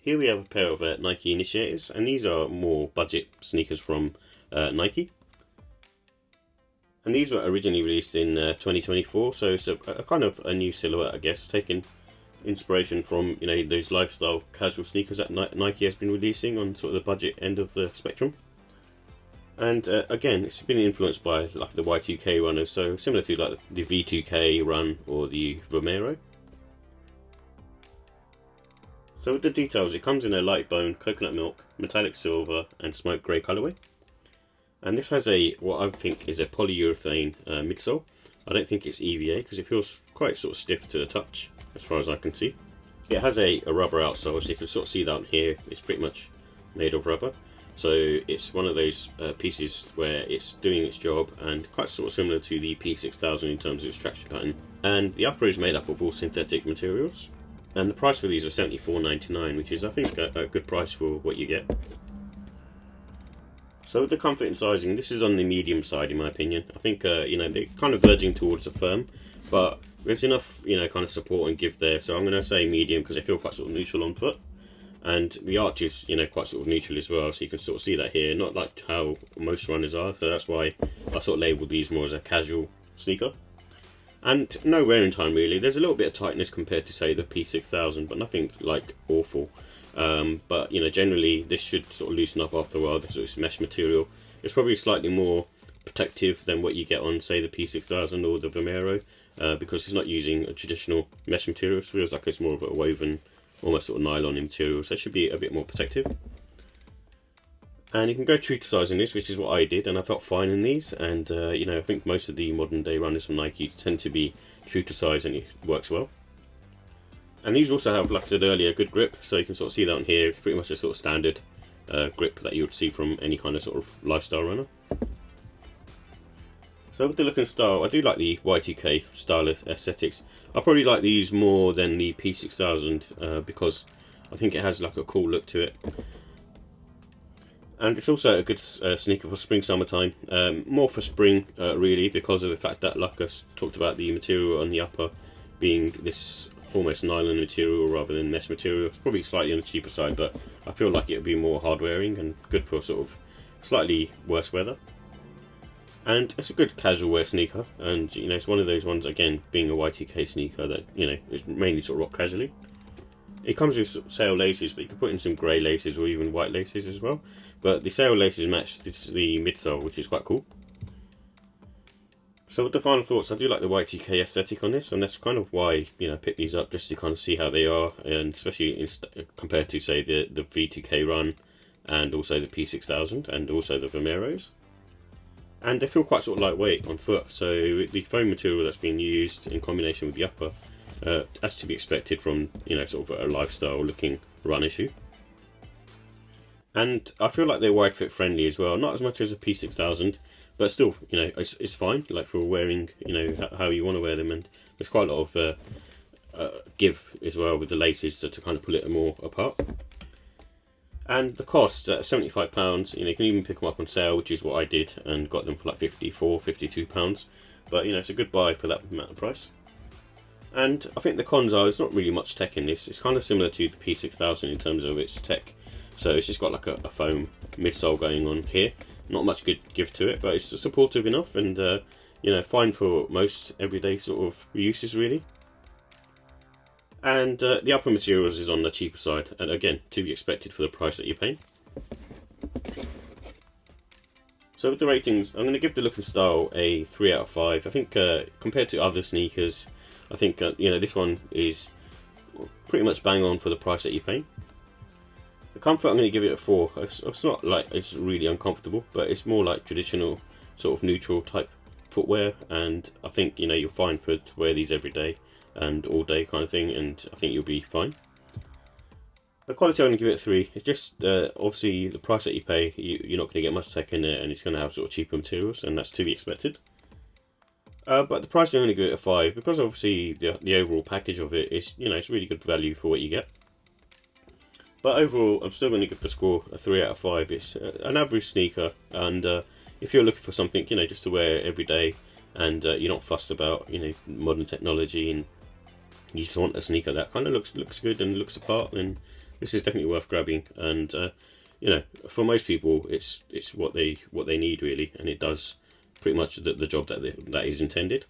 Here we have a pair of Nike Initiators, and these are more budget sneakers from Nike. And these were originally released in 2024, so it's a kind of a new silhouette, I guess, taking inspiration from those lifestyle casual sneakers that Nike has been releasing on sort of the budget end of the spectrum. And again, it's been influenced by like the Y2K runners, so similar to like the V2K run or the Vomero. So with the details, it comes in a light bone, coconut milk, metallic silver and smoke grey colourway. And this has what I think is a polyurethane midsole. I don't think it's EVA because it feels quite sort of stiff to the touch as far as I can see. It has a rubber outsole, so you can sort of see that here. It's pretty much made of rubber. So it's one of those pieces where it's doing its job and quite sort of similar to the P6000 in terms of its traction pattern. And the upper is made up of all synthetic materials. And the price for these are $74.99, which is I think a good price for what you get. So with the comfort and sizing, this is on the medium side in my opinion. I think they're kind of verging towards the firm, but there's enough kind of support and give there. So I'm going to say medium because they feel quite sort of neutral on foot, and the arch is quite sort of neutral as well. So you can sort of see that here, not like how most runners are. So that's why I sort of labelled these more as a casual sneaker. And no wearing time really. There's a little bit of tightness compared to say the P6000, but nothing like awful. But generally this should sort of loosen up after a while. This mesh material. It's probably slightly more protective than what you get on say the P6000 or the Vomero, because it's not using a traditional mesh material. So it feels like it's more of a woven, almost sort of nylon material. So it should be a bit more protective. And you can go true to size in this, which is what I did, and I felt fine in these. And I think most of the modern day runners from Nike tend to be true to size, and it works well. And these also have, like I said earlier, good grip, so you can sort of see that on here. It's pretty much a sort of standard grip that you would see from any kind of sort of lifestyle runner. So with the look and style, I do like the Y2K style aesthetics. I probably like these more than the P6000 because I think it has like a cool look to it. And it's also a good sneaker for spring, summertime. More for spring, really, because of the fact that, like I talked about, the material on the upper being this almost nylon material rather than mesh material. It's probably slightly on the cheaper side, but I feel like it would be more hard wearing and good for sort of slightly worse weather. And it's a good casual wear sneaker, and it's one of those ones, again, being a Y2K sneaker that is mainly sort of rock casually. It comes with sail laces, but you can put in some grey laces or even white laces as well. But the sail laces match the midsole, which is quite cool. So with the final thoughts, I do like the Y2K aesthetic on this, and that's kind of why I picked these up, just to kind of see how they are, and especially compared to say the V2K run, and also the P6000, and also the Vomeros. And they feel quite sort of lightweight on foot, so the foam material that's being used in combination with the upper, as to be expected from sort of a lifestyle looking runner shoe. And I feel like they're wide fit friendly as well, not as much as a P6000, but still it's fine, like for wearing how you want to wear them. And there's quite a lot of give as well with the laces to kind of pull it more apart. And the cost at £75, you can even pick them up on sale, which is what I did, and got them for like £54, £52. But it's a good buy for that amount of price. And I think the cons are there's not really much tech in this. It's kind of similar to the P6000 in terms of its tech. So it's just got like a foam midsole going on here. Not much good give to it, but it's supportive enough and fine for most everyday sort of uses really. And the upper materials is on the cheaper side, and again, to be expected for the price that you're paying. So with the ratings, I'm going to give the look and style a 3 out of 5. I think compared to other sneakers, I think this one is pretty much bang on for the price that you're paying. The comfort, I'm going to give it a 4. It's not like it's really uncomfortable, but it's more like traditional sort of neutral type footwear, and I think you're fine to wear these every day and all day kind of thing, and I think you'll be fine. The quality, I'm going to give it a 3. It's just obviously the price that you pay, you're not going to get much tech in it, and it's going to have sort of cheaper materials, and that's to be expected. But the price, I'm going to give it a 5 because obviously the overall package of it is it's really good value for what you get. But overall, I'm still going to give the score a 3 out of 5. It's an average sneaker, and if you're looking for something just to wear every day, and you're not fussed about modern technology, and you just want a sneaker that kind of looks good and looks the part, then this is definitely worth grabbing, and you know, for most people, it's what they need really, and it does pretty much the job that is intended.